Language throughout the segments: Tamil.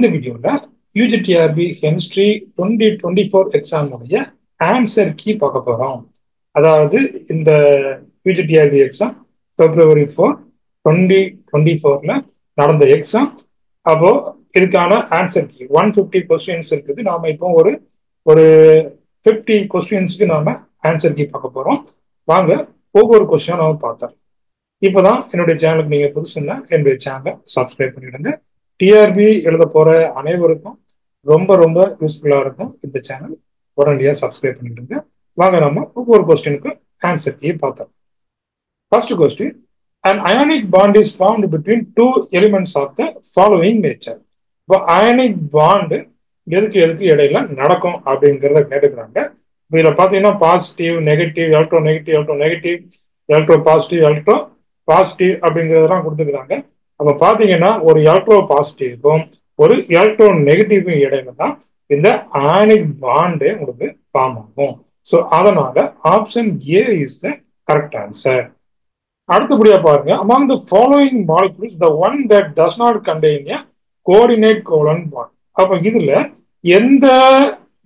இந்த வீடியோல யூஜிடிஆர்பி கெமிஸ்ட்ரி 2024 எக்ஸாமுடைய ஆன்சர் கீ பார்க்க போறோம். அதாவது இந்த யூஜிடிஆர்பி எக்ஸாம் February 4, 2024ல நடந்த எக்ஸாம். அப்போ இதுக்கான ஆன்சர் கீ 150 கொஸ்டின்ஸ் இருக்குது. நாம இப்போ ஒரு ஒரு 50 கொஸ்டின்ஸ்க்கு நாம ஆன்சர் கீ பார்க்க போறோம். வாங்க ஒவ்வொரு கொஸ்டினும் நாம பார்த்தோம். இப்போதான் என்னுடைய சேனலுக்கு நீங்க புதுசுன்னா என்னுடைய சேனலை சப்ஸ்கிரைப் பண்ணிடுங்க. டிஆர்பி எழுத போற அனைவருக்கும் ரொம்ப ரொம்ப யூஸ்ஃபுல்லா இருக்கும் இந்த சேனல். உடனடியாக சப்ஸ்கிரைப் பண்ணிடுங்க. வாங்க நம்ம ஒவ்வொரு கொஸ்டினுக்கு ஆன்சர் கீ பார்த்தோம். First question, an ionic bond is formed between two elements of the following nature. இப்போ அயனிக் பாண்டு எதுக்கு இடையில நடக்கும் அப்படிங்கிறத கேட்டுக்கிறாங்க. இதுல பாத்தீங்கன்னா positive negative electro negative electro negative electro positive அப்படிங்கிறதெல்லாம் கொடுத்துக்கிறாங்க. அப்ப பாத்தீங்கன்னா ஒரு எலக்ட்ரோ பாசிட்டிவ்க்கும் ஒரு எலக்ட்ரோ நெகட்டிவ்க்கும் இடையில தான் இந்த அயனிக் பாண்டு உங்களுக்கு ஃபார்ம் ஆகும். ஸோ அதனால option A is the correct answer. அடுத்தபடியா பாருங்க, among the following molecules the one that does not contain a coordinate covalent bond. அப்ப இதுல எந்த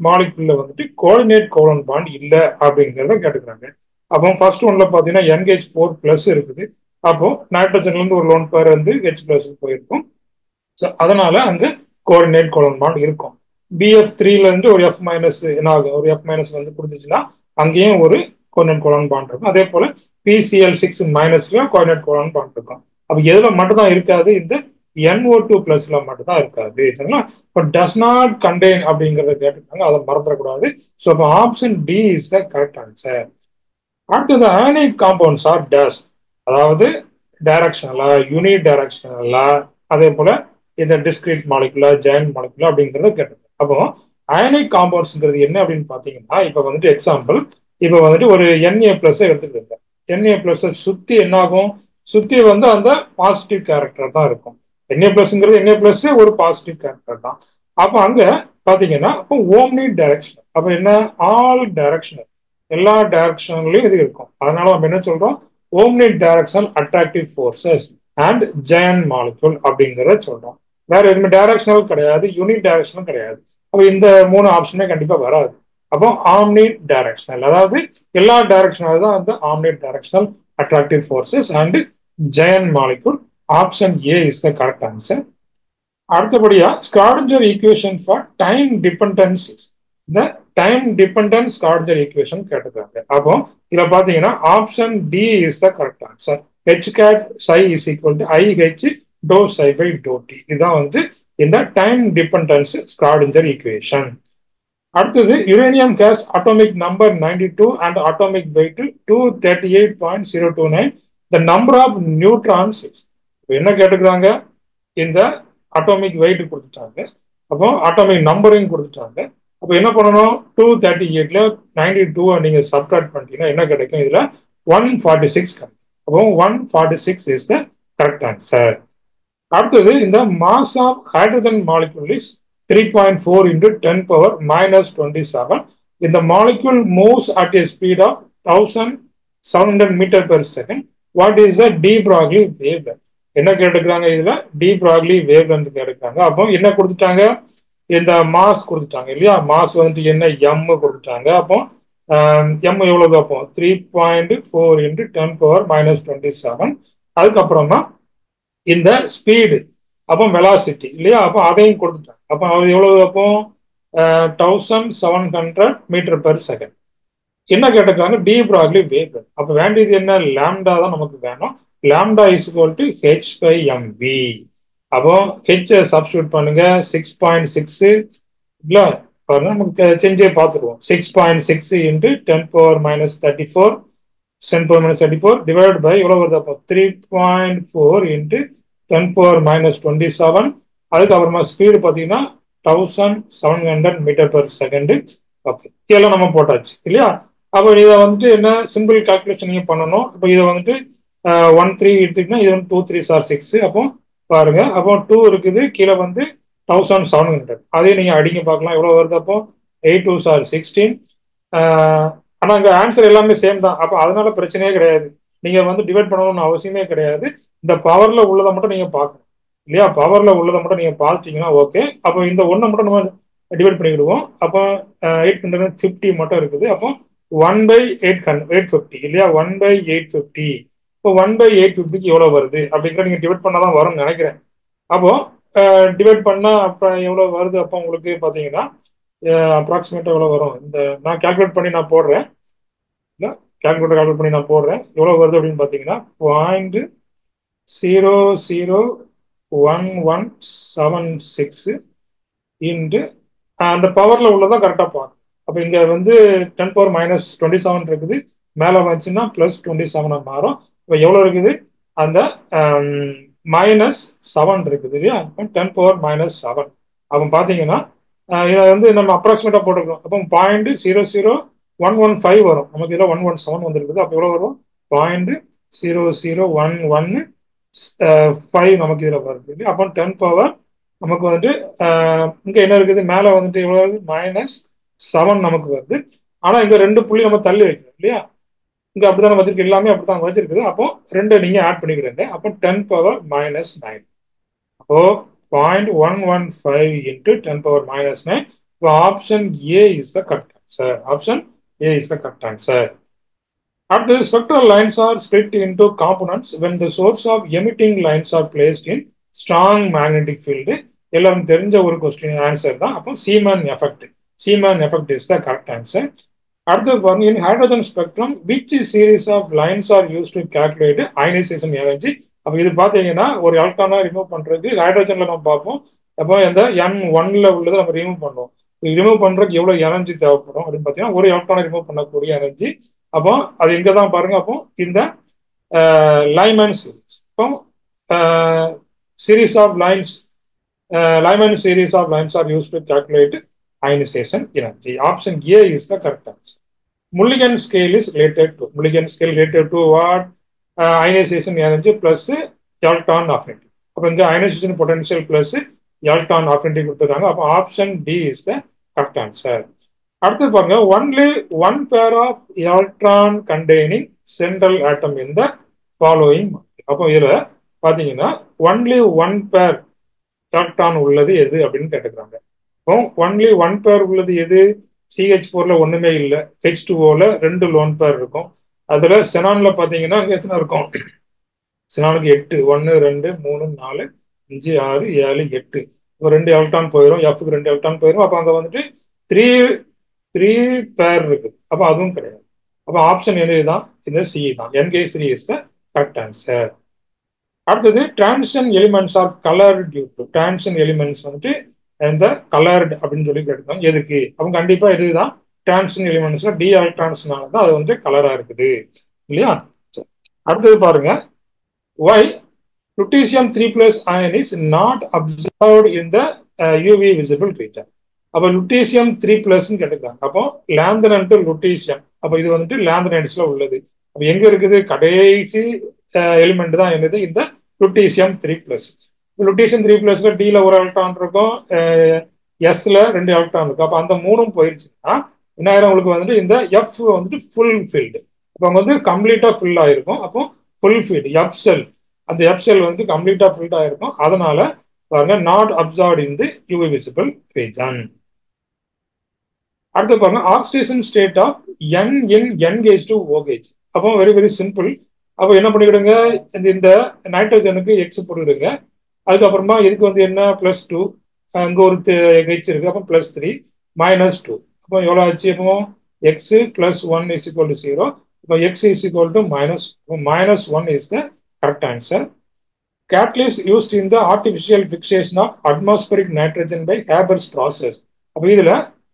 மாலிகுல்ல வந்துட்டு கோஆர்டினேட் கோவலன்ட் பாண்ட் இல்ல அப்படிங்கிறத கேட்டுக்கிறாங்க. அப்போ ஃபர்ஸ்ட் ஒன்ல பாத்தீங்கன்னா NH4+ இருக்குது. அப்போ நைட்ரஜன்ல இருந்து ஒரு லோன் பேர் வந்து H+ போயிருக்கும். அதனால அங்க கோஆர்டினேட் கோவலன்ட் பாண்ட் இருக்கும். BF3ல இருந்து ஒரு F- என்ன ஆகும், ஒரு F- வந்து கொடுத்துச்சுன்னா அங்கேயும் ஒரு கோஆர்டினேட் கோவலன்ட் பாண்ட் இருக்கும். அதே போல PCl6- கோஆர்டினேட் கோவலன்ட் பாண்ட் இருக்கும். அப்ப எதுல மட்டும் தான் இருக்காது, இந்த NO2+ல மட்டும் தான் இருக்காது. சரிங்களா? இப்போ டஸ் நாட் கண்டெயின் அப்படிங்கறத கேட்டுருக்காங்க, அதை மறந்துடக்கூடாது. ஸோ அப்போ option D is the correct answer. அடுத்தது அயனிக் காம்பவுண்ட்ஸ் ஆர் டேஸ், அதாவது டைரக்ஷனலா யூனி டைரக்ஷனலா அதே போல இந்த டிஸ்கிரீட் மாலிகுலா ஜாயிண்ட் மாலிகுலா அப்படிங்கறத கேட்டிருக்காங்க. அப்போ அயனிக் காம்பவுண்ட்ஸ்ங்கிறது என்ன அப்படின்னு பாத்தீங்கன்னா, இப்ப வந்துட்டு எக்ஸாம்பிள், இப்ப வந்துட்டு ஒரு Na+ எடுத்துக்கிட்டு Na+ சுத்தி என்ன ஆகும், சுத்தி வந்து அந்த பாசிட்டிவ் கேரக்டர் தான் இருக்கும். Na+ ஒரு பாசிட்டிவ் கேரக்டர் தான். அப்ப அங்க பாத்தீங்கன்னா அப்போ ஓம்னி டைரக்ஷன், அப்ப என்ன ஆல் டைரக்ஷனல், எல்லா டைரக்ஷன்லயும் இது இருக்கும். அதனால நம்ம என்ன சொல்றோம், omni directional attractive forces and giant molecule அப்படிங்கிறத சொல்றோம். வேற எதுவுமே டைரக்ஷனல் கிடையாது, யூனிட் டைரக்ஷனும் கிடையாது. அப்ப இந்த 3 ஆப்ஷனே கண்டிப்பா வராது. அப்போ ஆம்னி டைரக்ஷனல், அதாவது எல்லா டைரக்ஷனல் தான் வந்து omni directional attractive forces and giant molecule. Option A is the correct answer. அடுத்தபடியா Schrodinger equation for time dependencies, இந்த டைம் டிபெண்டன்ஸ் ஸ்கார்டிஞ்சர் ஈக்குவேஷன் கேட்டுக்கிறாங்க. அப்போ இதுல பாத்தீங்கன்னா option D is the correct answer. H psi is equal to IH dou psi by dou t. இதுதான் வந்து இந்த டைம் டிபெண்டன்ஸ் ஸ்கார்டிஞ்சர் ஈக்குவேஷன். அடுத்தது uranium gas atomic number 92 and atomic weight 238.029. the number of neutrons is, என்ன கேட்டுக்கிறாங்க, இந்த அட்டாமிக் வெயிட் கொடுத்துட்டாங்க, அப்போ அட்டாமிக் நம்பரையும் கொடுத்துட்டாங்க. அப்போ என்ன பண்ணணும், 238ல 92 நீங்க சப்ட்ராக்ட் பண்ணிட்டீங்கன்னா என்ன கிடைக்கும், இதுல 146 கிடைக்கும். அப்போ 146 இஸ் த கரெக்ட் ஆன்சர். அடுத்தது இந்த mass of hydrogen molecule is 3.4 into 10⁻⁻27. இந்த molecule moves at a speed of 1700 meter per second. What is the de Broglie wavelength? என்ன கேட்டுக்கிறாங்க, இதுல டி ப்ராக்லி வேவ்லென்த் கேட்டுக்கிறாங்க. அப்போ என்ன கொடுத்துட்டாங்க, இந்த மாஸ் கொடுத்துட்டாங்க இல்லையா, மாஸ் வந்துட்டு என்ன எம் கொடுத்துட்டாங்க. அப்போ எம் எவ்வளவு, அப்போ 3.4 into 10⁻⁻27. அதுக்கப்புறமா இந்த ஸ்பீடு, அப்போ வெலாசிட்டி இல்லையா, அப்போ அதையும் கொடுத்துட்டாங்க. அப்போ அது எவ்வளவு, அப்போ 1700 மீட்டர் பெர் செகண்ட். என்ன கேட்டுக்கிறாங்க, டி ப்ராக்லி வேவ்லென்த். அப்போ வேண்டியது என்ன, லாம்டா தான் நமக்கு வேணும். Lambda is equal to H/mv. அப்போ ஹெச் சப்ஸ்டியூட் பண்ணுங்க, 6.6 இல்ல பாருங்க, நமக்கு செஞ்சே பார்த்துருவோம். 6.6 into 10⁻34 டிவைட் பை எவ்வளவு வருது, அப்போ 3.4 into 10⁻⁻27. அதுக்கப்புறமா ஸ்பீடு பார்த்தீங்கன்னா 1700 மீட்டர் பெர் செகண்ட். ஓகே, இதெல்லாம் நம்ம போட்டாச்சு இல்லையா. அப்போ இதை வந்துட்டு என்ன சிம்பிள் கால்குலேஷன் நீங்க பண்ணணும். இப்போ இதை வந்துட்டு 13 எடுத்துக்கிட்டா இது வந்து 2 3 சார் 6. அப்போ பாருங்க, அப்போ 2 இருக்குது, கீழே வந்து 1700. அதே நீங்க அடிங்க பார்க்கலாம் எவ்வளவு வருது. அப்போ 8 2 சார் 16. ஆனா அங்க ஆன்சர் எல்லாமே சேம் தான். அப்போ அதனால பிரச்சனையே கிடையாது, நீங்க வந்து டிவைட் பண்ணணும்னு அவசியமே கிடையாது. இந்த பவர்ல உள்ளதை மட்டும் நீங்க பார்க்கணும் இல்லையா? பவர்ல உள்ளதை மட்டும் நீங்க பார்த்தீங்கன்னா ஓகே. அப்போ இந்த ஒன்றை மட்டும் நம்ம டிவைட் பண்ணிக்கிடுவோம். அப்போ 850 மட்டும் இருக்குது. அப்போ 1/850 இல்லையா? 1/850. இப்போ 1/850க்கு எவ்வளவு வருது அப்படிங்கிற நீங்க டிவைட் பண்ணாதான் வரும்னு நினைக்கிறேன். அப்போ டிவைட் பண்ணா அப்ப எவ்வளவு வருது? அப்போ உங்களுக்கு பாத்தீங்கன்னா அப்ராக்சிமேட்டா எவ்வளவு வரும்? இந்த நான் கால்குலேட் பண்ணி நான் போடுறேன். கால்குலேட் பண்ணி நான் போடுறேன். எவ்வளவு வருது அப்படின்னு பாத்தீங்கன்னா 0.00117 இன்ட்டு அந்த பவர்ல உள்ளதான் கரெக்டா பார்க்கும். அப்ப இங்க வந்து 10⁻-27 இருக்குது. மேல வந்துச்சுன்னா +27 மாறும். இப்ப எவ்வளவு இருக்குது? அந்த -7 இருக்குது இல்லையா? 10⁻-7. அப்ப பாத்தீங்கன்னா இதை வந்து நம்ம அப்ராக்சிமேட்டா போட்டுருக்கோம். அப்போ 0.00115 வரும். நமக்கு இதுல 117 வந்துருக்குது. அப்ப எவ்வளவு வரும்? 0.00115 நமக்கு இதுல வருது இல்லையா? அப்போ 10 நமக்கு வந்துட்டு இங்க என்ன இருக்குது? மேல வந்துட்டு எவ்வளவு? -7 நமக்கு வருது. ஆனா இங்க 2 புள்ளி நம்ம தள்ளி வைக்கணும் இல்லையா? இங்க அப்படிதான் வச்சிருக்கு. எல்லாமே அப்படித்தான் வச்சிருக்குது. அப்போ 2 நீங்க ஆட் பண்ணிக்கிடுங்க. அப்போ 10⁻-9. அப்போ 0.115 into 10⁻-9. இப்போ option A is the correct answer. Option A is the correct answer. அடுத்து spectral lines are split into components when the source of emitting lines are placed in strong magnetic field. எல்லாரும் தெரிஞ்ச ஒரு கொஸ்டின் ஆன்சர் தான். அப்போ Zeeman effect. Zeeman effect is the correct answer. அடுத்து பாருங்க, in hydrogen spectrum which series of lines are use to calculate ionisation energy. அப்போ இது பார்த்தீங்கன்னா ஒரு எலக்ட்ரானா ரிமூவ் பண்றதுக்கு ஹைட்ரோஜன்ல நம்ம பார்ப்போம். அப்போ இந்த N1ல உள்ளதை நம்ம ரிமூவ் பண்ணுவோம். ரிமூவ் பண்றதுக்கு எவ்வளவு எனர்ஜி தேவைப்படும் அப்படின்னு பார்த்தீங்கன்னா ஒரு எலக்ட்ரானை ரிமூவ் பண்ணக்கூடிய எனர்ஜி. அப்போ அது இங்க தான் பாருங்க. அப்போ இந்த லைமன் சீரீஸ். அப்போ series of lines Lyman series of lines are used to calculate ionization energy. Option A is the correct answer. Mulligan scale is related to what? Ionization energy plus electron affinity. அப்போ இந்த ionization potential plus electron affinity கொடுத்துருக்காங்க. அப்போ option D is the correct answer. அடுத்து பாருங்க, only one pair of electron containing central atom in the following. அப்போ இதுல பாத்தீங்கன்னா ஒன்லி ஒன் பேர் எலக்ட்ரான் உள்ளது எது அப்படின்னு கேட்டுக்கிறாங்க. இப்போ ஒன்லி ஒன் பேர் உள்ளது எது? CH4ல ஒண்ணுமே இல்லை. H2Oல 2 லோன் பேர் இருக்கும். அதுல செனான்ல பாத்தீங்கன்னா எத்தனை இருக்கும்? செனானுக்கு 8. 1 2 3 4 5 6 7 8. இப்போ 2 எலக்ட்ரான் போயிடும். Fக்கு 2 எலக்ட்ரான் போயிடும். அப்போ அங்க வந்துட்டு 3 பேர் இருக்கு. அப்போ அதுவும் கிடையாது. அப்போ ஆப்ஷன் என்ன தான்? இந்த சி தான். NK3 is the correct answer. அடுத்தது transition elements are colour due to. Transition elements வந்துட்டு இந்த கலர்டு அப்படின்னு சொல்லி கேட்டுருக்காங்க. எதுக்கு? அவங்க கண்டிப்பா இதுதான் டிரான்சிஷன் எலிமெண்ட்ஸ்ல டி எலக்ட்ரான்ஸ்னால தான் அது வந்து கலரா இருக்குது இல்லையா? அடுத்தது பாருங்க, why lutetium 3+ ion is not observed in the UV visible region. அப்போ லுட்டீசியம் 3+ கேட்டுருக்காங்க. அப்போ லேந்தனைட் லுட்டீசியம். அப்போ இது வந்துட்டு லேந்தனைட்ஸ்ல உள்ளது. அப்போ எங்க இருக்குது? கடைசி எலிமெண்ட் தான் என்னது? இந்த லுட்டீசியம் 3+. லுட்டீசியம் 3+ல டில ஒரு எலக்ட்ரான் இருக்கும், எஸ்ல 2 எலக்ட்ரான் இருக்கும். அப்போ அந்த 3ம் போயிருச்சுன்னா என்ன ஆயிரம்? உங்களுக்கு வந்துட்டு இந்த எஃப் வந்துட்டு ஃபுல் ஃபீல்டு. அப்போ அங்க வந்து கம்ப்ளீட்டா ஃபில் ஆயிருக்கும். அப்போ ஃபுல் ஃபீல்டு எஃப் செல், அந்த எஃப் செல் வந்து கம்ப்ளீட்டா ஃபில்ட் ஆயிருக்கும். அதனால பாருங்க, not observed in the UV visible region. அடுத்து பாருங்க, oxidation state of N in N⁻²OH. அப்போ வெரி வெரி சிம்பிள். அப்போ என்ன பண்ணிக்கிடுங்க? இந்த நைட்ரோஜனுக்கு எக்ஸ் போட்டுக்கிடுங்க. அதுக்கப்புறமா இதுக்கு வந்து என்ன? +2. இங்க ஒரு ஹெச் இருக்கு. அப்போ +3 -2. அப்போ எவ்வளோ ஆச்சு? அப்போ எக்ஸ் +1 is equal to 0. இப்போ X is equal to -1 is the correct answer. Catalyst used in the artificial fixation of atmospheric nitrogen by Haber's process. அப்போ இதுல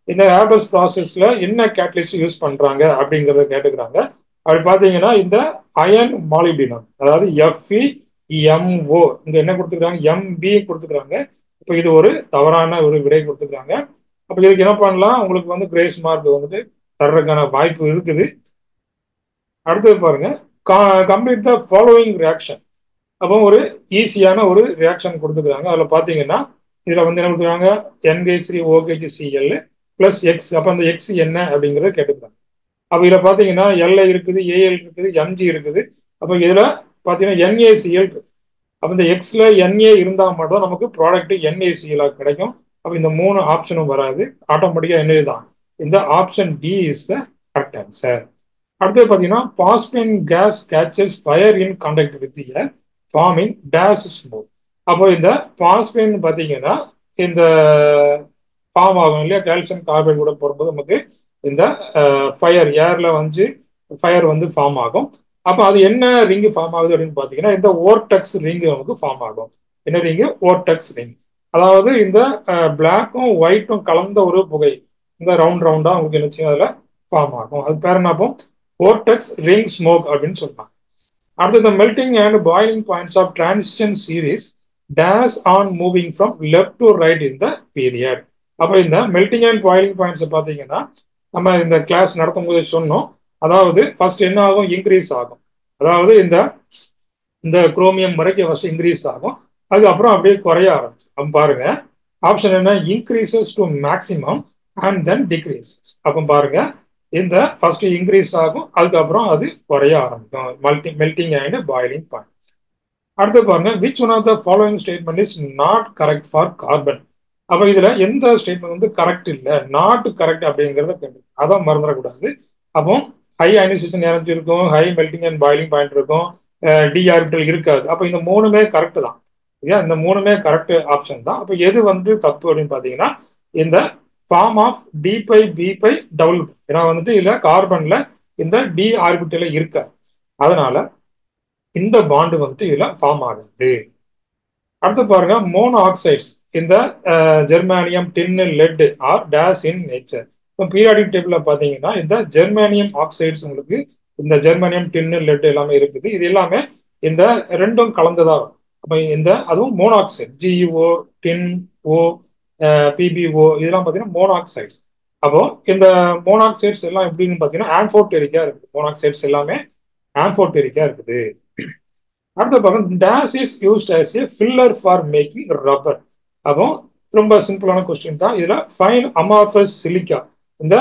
இந்த ஹேபர்ஸ் ப்ராசஸ்ல என்ன கேட்டலிஸ்ட் யூஸ் பண்றாங்க அப்படிங்கறத கேட்டுக்கிறாங்க. அப்படி பாத்தீங்கன்னா இந்த அயன் மாலிப்டினம், அதாவது FeMO, இங்க என்ன கொடுத்துக்கிறாங்க? MB கொடுத்துக்கிறாங்க. இப்போ இது ஒரு தவறான ஒரு விடை கொடுத்துக்கிறாங்க. அப்ப இதுக்கு என்ன பண்ணலாம்? உங்களுக்கு வந்து கிரேஸ் மார்க் வந்துட்டு தர்றதுக்கான வாய்ப்பு இருக்குது. அடுத்தது பாருங்க, கம்ப்ளீட் த ஃபாலோயிங் ரியாக்ஷன். அப்போ ஒரு ஈஸியான ஒரு ரியாக்ஷன் கொடுத்துக்கிறாங்க. அதுல பாத்தீங்கன்னா இதுல வந்து என்ன கொடுத்துருக்காங்க? NH3OHCl + X. அப்ப அந்த எக்ஸ் என்ன அப்படிங்கறத கேட்டுக்கிறாங்க. அப்ப இதுல பாத்தீங்கன்னா Li இருக்குது, Al இருக்குது, Mg இருக்குது. அப்ப இதுல பாத்தீங்கன்னா NaCl இருக்கு. அப்போ இந்த எக்ஸ்ல என்ஏ இருந்தால் மட்டும் தான் நமக்கு ப்ராடக்ட் என்ஏசிஎல் கிடைக்கும். அப்போ இந்த 3 ஆப்ஷனும் வராது, ஆட்டோமேட்டிக்கா என்ஏ தான். இந்த option D is the correct answer. அடுத்து பார்த்தீங்கன்னா phosphine gas catches fire in contact with air forming dash smoke. அப்போ இந்த பாஸ்பேன் பார்த்தீங்கன்னா இந்த ஃபார்ம் ஆகும் இல்லையா, கால்சியம் கார்பைடு கூட போடும்போது நமக்கு இந்த ஃபயர் ஏர்ல வந்து ஃபயர் வந்து ஃபார்ம் ஆகும். அப்போ அது என்ன ரிங்கு ஃபார்ம் ஆகுது அப்படின்னு பார்த்தீங்கன்னா இந்த ஓர்டெக்ஸ் ரிங்கு நமக்கு ஃபார்ம் ஆகும். என்ன ரிங்கு? ஓர்டெக்ஸ் ரிங். அதாவது இந்த பிளாக்கும் ஒயிட்டும் கலந்த ஒரு புகை இந்த ரவுண்ட் ரவுண்டா உங்களுக்கு என்ன செய்யும், அதில் ஃபார்ம் ஆகும். அது பேர் என்ன ஆகும்? ஓர்டெக்ஸ் ரிங் ஸ்மோக் அப்படின்னு சொல்றாங்க. அடுத்து இந்த melting and boiling points of transition series dash on moving from left to right in the period. அப்போ இந்த மெல்டிங் அண்ட் பாயிலிங் பாயிண்ட்ஸ் பார்த்தீங்கன்னா நம்ம இந்த கிளாஸ் நடத்தும் போது சொன்னோம். அதாவது ஃபர்ஸ்ட் என்ன ஆகும்? இன்க்ரீஸ் ஆகும். அதாவது இந்த இந்த குரோமியம் வரைக்கும் ஃபர்ஸ்ட் இன்க்ரீஸ் ஆகும், அதுக்கப்புறம் அப்படியே குறைய ஆரம்பிச்சு. அப்போ பாருங்க ஆப்ஷன் என்ன? Increases to maximum and then decreases. அப்போ பாருங்க இந்த ஃபர்ஸ்ட் இன்க்ரீஸ் ஆகும், அதுக்கப்புறம் அது குறைய ஆரம்பிக்கும். Melting and boiling point. அடுத்து பாருங்க which one of the following statement is not correct for carbon. அப்போ இதுல எந்த ஸ்டேட்மெண்ட் வந்து கரெக்ட் இல்லை, நாட் கரெக்ட் அப்படிங்கிறத அதான் மறந்துடக்கூடாது. அப்போ ஹை அயனைசேஷன் எனர்ஜி இருக்கும், high melting and boiling point இருக்கும், டி ஆர்பிட்டல் இருக்காது. அப்போ இந்த 3மே கரெக்ட் தான். இந்த 3மே கரெக்ட் ஆப்ஷன் தான். அப்போ எது வந்து தப்பு அப்படின்னு பார்த்தீங்கன்னா இந்த form of d pi p pi double. ஏன்னா வந்துட்டு இல்ல கார்பன்ல இந்த டி ஆர்பிட்டல இருக்காது, அதனால இந்த பாண்டு வந்துட்டு இதுல ஃபார்ம் ஆகுது. அடுத்து பாருங்க மோனோ ஆக்சைட்ஸ் இந்த germanium tin lead are dash in nature. இப்போ பீரியாடிக் டேபிள்ல பாத்தீங்கன்னா இந்த ஜெர்மானியம் ஆக்சைட்ஸ் உங்களுக்கு இந்த ஜெர்மானியம் டின் லெட் எல்லாமே இருக்குது. இது எல்லாமே இந்த ரெண்டும் கலந்துதான். அப்போ இந்த அதுவும் மோனாக்சைடு ஜிஇஓ டின் ஓ பிபிஓ இதெல்லாம் பார்த்தீங்கன்னா மோனாக்சைட்ஸ். அப்போ இந்த மோனாக்சைட்ஸ் எல்லாம் எப்படின்னு பார்த்தீங்கன்னா ஆம்ஃபோடெரிக்கா இருக்குது. மோனாக்சைட்ஸ் எல்லாமே ஆம்ஃபோடெரிக்கா இருக்குது. அடுத்த பாருங்க dash is used as a filler for making rubber. அப்போ ரொம்ப சிம்பிளான கொஸ்டின் தான். இதுல ஃபைன் அமார்பஸ் சிலிக்கா, இந்த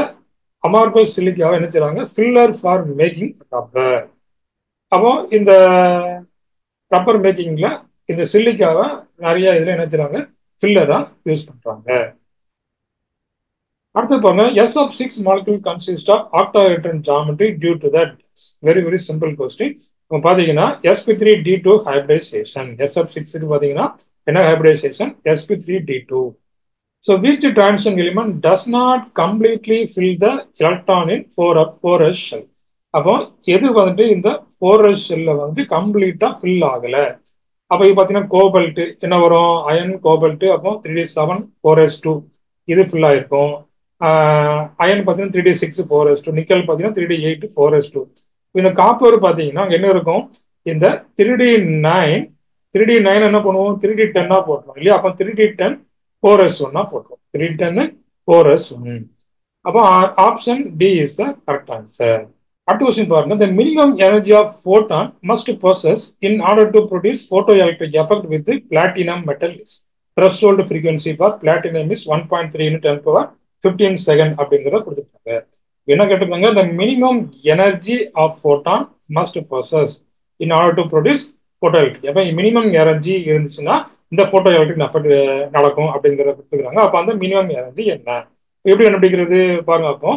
அமார்பஸ் சிலிக்காவை என்ன செய்றாங்க? Filler for making rubber. அப்போ இந்த ரப்பர் மேக்கிங்ல இந்த சிலிக்காவை நிறைய இதுல என்ன செய்றாங்க? ஃபில்லரா யூஸ் பண்றாங்க. அடுத்து பாருங்க S F 6 molecule consist of octahedron geometry due to that. Very very simple question. இப்போ பார்த்தீங்கன்னா sp3d2 ஹைபிரிடைசேஷன். எஸ் ஆஃப் 6க்கு பார்த்தீங்கன்னா என்ன hybridisation? sp3d2. So which transition element does not completely fill the electron in 4s shell. அப்போ எது வந்துட்டு இந்த 4s ஷெல்ல வந்துட்டு கம்ப்ளீட்டா ஃபில் ஆகல? அப்போ இது பார்த்தீங்கன்னா கோபல்ட் என்ன வரும்? Iron cobalt. அப்போ 3d7 4s2 இது ஃபுல் ஆயிருக்கும். அயன் பார்த்தீங்கன்னா 3d6 4s2, நிக்கல் பார்த்தீங்கன்னா 3d8 4s2. இந்த காப்பர் பார்த்தீங்கன்னா அங்கே என்ன இருக்கும்? இந்த 3d9 என்ன பண்ணுவோம்? 3d10 போட்டுருவோம் இல்லையா? அப்போ 3d10 4s1 போட்டுருவோம். 3d10 4s1. அப்போ option D is the correct answer. அடுத்த கொஸ்டின் பாருங்க. the minimum energy of photon must possess in order to produce photoelectric effect with the platinum metal is threshold frequency for platinum is 1.3 into 10 power 15 second அப்படிங்கிறத கொடுத்துருக்காங்க. என்ன கேட்டிருக்காங்க? the minimum energy of photon must possess in order to produce photoelectric. அப்போ மினிமம் எனர்ஜி இருந்துச்சுன்னா இந்த போட்டோ எலக்ட்ரிக் எஃபெக்ட் நடக்கும் அப்படிங்கிறத கொடுத்துருக்காங்க. அப்போ அந்த மினிமம் எனர்ஜி என்ன எப்படி கண்டுபிடிக்கிறது பாருங்க. அப்போ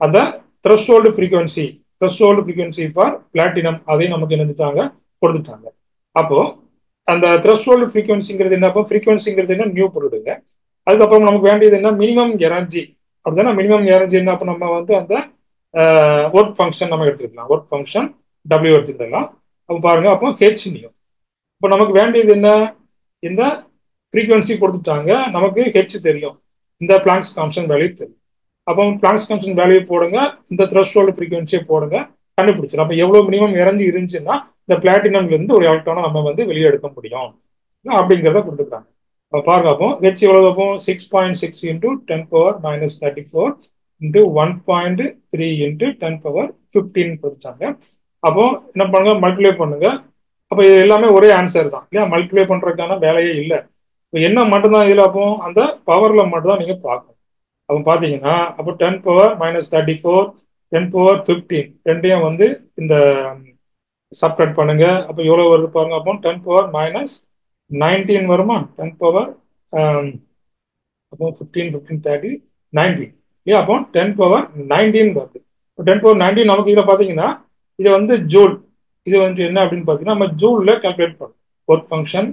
அந்த threshold frequency ஃபார் பிளாட்டினம் அதையும் நமக்கு நினைச்சிட்டாங்க கொடுத்துட்டாங்க. அப்போ அந்த த்ரெஷ்ஹோல்டு ஃப்ரீக்வன்சிங்கிறது என்ன? ஃப்ரீக்வன்சிங்கிறது என்ன? நியூ போட்டுடுங்க. அதுக்கப்புறம் நமக்கு வேண்டியது என்ன? Minimum energy. அப்படின்னா மினிமம் எனர்ஜி என்ன? அப்போ நம்ம வந்து அந்த ஒர்க் ஃபங்க்ஷன் நம்ம எடுத்துக்கலாம். ஒர்க் ஃபங்க்ஷன் டபிள்யூ எடுத்துக்கலாம். அப்போ பாருங்க அப்போ ஹெச் நியூ. இப்போ நமக்கு வேண்டியது என்ன? இந்த ஃப்ரீக்வன்சி கொடுத்துட்டாங்க, நமக்கு ஹெச் தெரியும், இந்த பிளாங்க்ஸ் கான்ஸ்டன்ட் வேல்யூ தெரியும். அப்போ பிளாங்க்ஸ் கான்ஸ்டன்ட் வேல்யூ போடுங்க, இந்த த்ரெஷ்ஹோல்டு ஃப்ரீக்வன்சியை போடுங்க, கண்டுபிடிச்சிடும். அப்போ எவ்வளவு மினிமம் எனர்ஜி இருந்துச்சுன்னா இந்த பிளாட்டினம்ல இருந்து ஒரு எலக்ட்ரானை நம்ம வந்து வெளியே எடுக்க முடியும் அப்படிங்கிறத கொடுத்துருக்காங்க. அப்போ பாருங்க அப்போ ஹெச் எவ்வளவு? அப்போ 6.6 into 10 power -34 into 1.3 into 10 power 15 கொடுத்தாங்க. அப்போ என்ன பண்ணுங்க? மல்டிப்ளை பண்ணுங்க. அப்போ இது எல்லாமே ஒரே ஆன்சர் தான் இல்லையா? மல்டிப்ளை பண்றதுக்கான வேலையே இல்லை. இப்போ என்ன மட்டும்தான் இதுல? அப்போ அந்த பவர்ல மட்டும் தான் நீங்க பார்க்கணும். அப்போ பார்த்தீங்கன்னா அப்போ 10 பவர் -34 10 பவர் 15 ரெண்டையும் வந்து இந்த சப்ட்ராக்ட் பண்ணுங்க. அப்போ எவ்வளோ வருது பாருங்க. அப்போ 10 பவர் 19 வருமா? 10 பவர் அப்போ 15, 15, 30, 90. இல்லையா? அப்போ 10 பவர் 19 வருது. 10 பவர் 19 நமக்கு இதில் பார்த்தீங்கன்னா இது வந்து ஜூல். இது வந்து என்ன அப்படின்னு பார்த்தீங்கன்னா நம்ம ஜூல்ல கால்குலேட் பண்ணணும். ஒர்க் ஃபங்க்ஷன்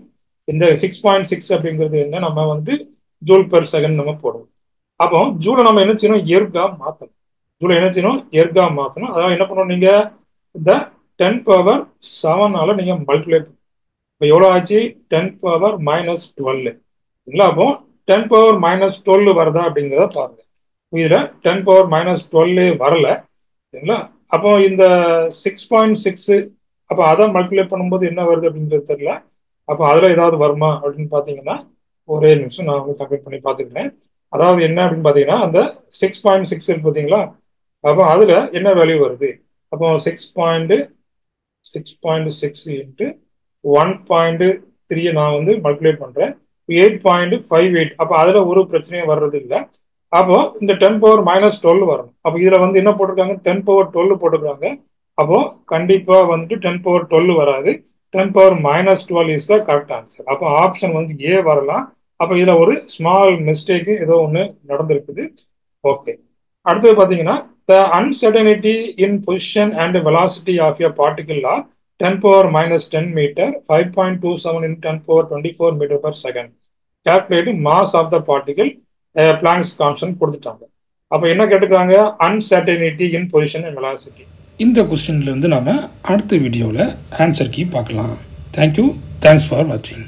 இந்த 6.6 அப்படிங்கிறது என்ன, நம்ம வந்து ஜூல் பெர் செகண்ட் நம்ம போடுவோம். அப்போ ஜூலை நம்ம என்ன செய்யணும்? எர்கா மாற்றணும். ஜூலை என்ன செய்யணும்? எர்கா மாற்றணும். அதாவது என்ன பண்ணணும்? நீங்க இந்த 10 பவர் 7ஆல நீங்க மல்டிப்ளை பண்ணணும். இப்போ எவ்வளோ ஆச்சு? 10 பவர் -12 இல்லை. அப்போ 10 பவர் -12 வருதா அப்படிங்கிறத பாருங்க. இதுல 10 பவர் -12 வரல சரிங்களா? அப்போ இந்த 6.6 அப்போ அதை மல்டிப்ளை பண்ணும்போது என்ன வருது அப்படிங்கிறது தெரியல. அப்போ அதுல ஏதாவது வருமா அப்படின்னு பார்த்தீங்கன்னா ஒரே நிமிஷம் நான் வந்து கம்ப்ளீட் பண்ணி பார்த்துக்கிறேன். அதாவது என்ன அப்படின்னு பார்த்தீங்கன்னா அந்த 6.6 இருக்கு பார்த்தீங்களா? அப்போ அதுல என்ன வேல்யூ வருது? அப்போ 6.6 இன்ட்டு 1.3 நான் வந்து மல்டிப்ளை பண்றேன். 8.58. அப்போ அதுல ஒரு பிரச்சனையும் வர்றது இல்லை. அப்போ இந்த 10 பவர் -12 வரணும். அப்போ இதுல வந்து என்ன போட்டிருக்காங்க? 10 பவர் 12 போட்டிருக்காங்க. அப்போ கண்டிப்பா வந்துட்டு 10 பவர் 12 வராது. 10 power -12 is the correct answer. அப்போ ஆப்ஷன் வந்து ஏ வரலாம். அப்போ இதுல ஒரு ஸ்மால் மிஸ்டேக் ஏதோ ஒன்று நடந்திருக்குது. ஓகே. அடுத்தது பார்த்தீங்கன்னா the uncertainty in position and velocity of a particle are 10 power -10 meter, 5.27 into 10 power 24 meter per second. Calculate mass of the particle, Planck's constant கொடுத்துட்டாங்க. அப்போ என்ன கேட்டுக்கிறாங்க? uncertainty in position and velocity. இந்த கொஸ்டின்ல இருந்து நாம அடுத்த வீடியோவில் ஆன்சர் கீ பார்க்கலாம். தேங்க்யூ. தேங்க்ஸ் ஃபார் வாட்சிங்.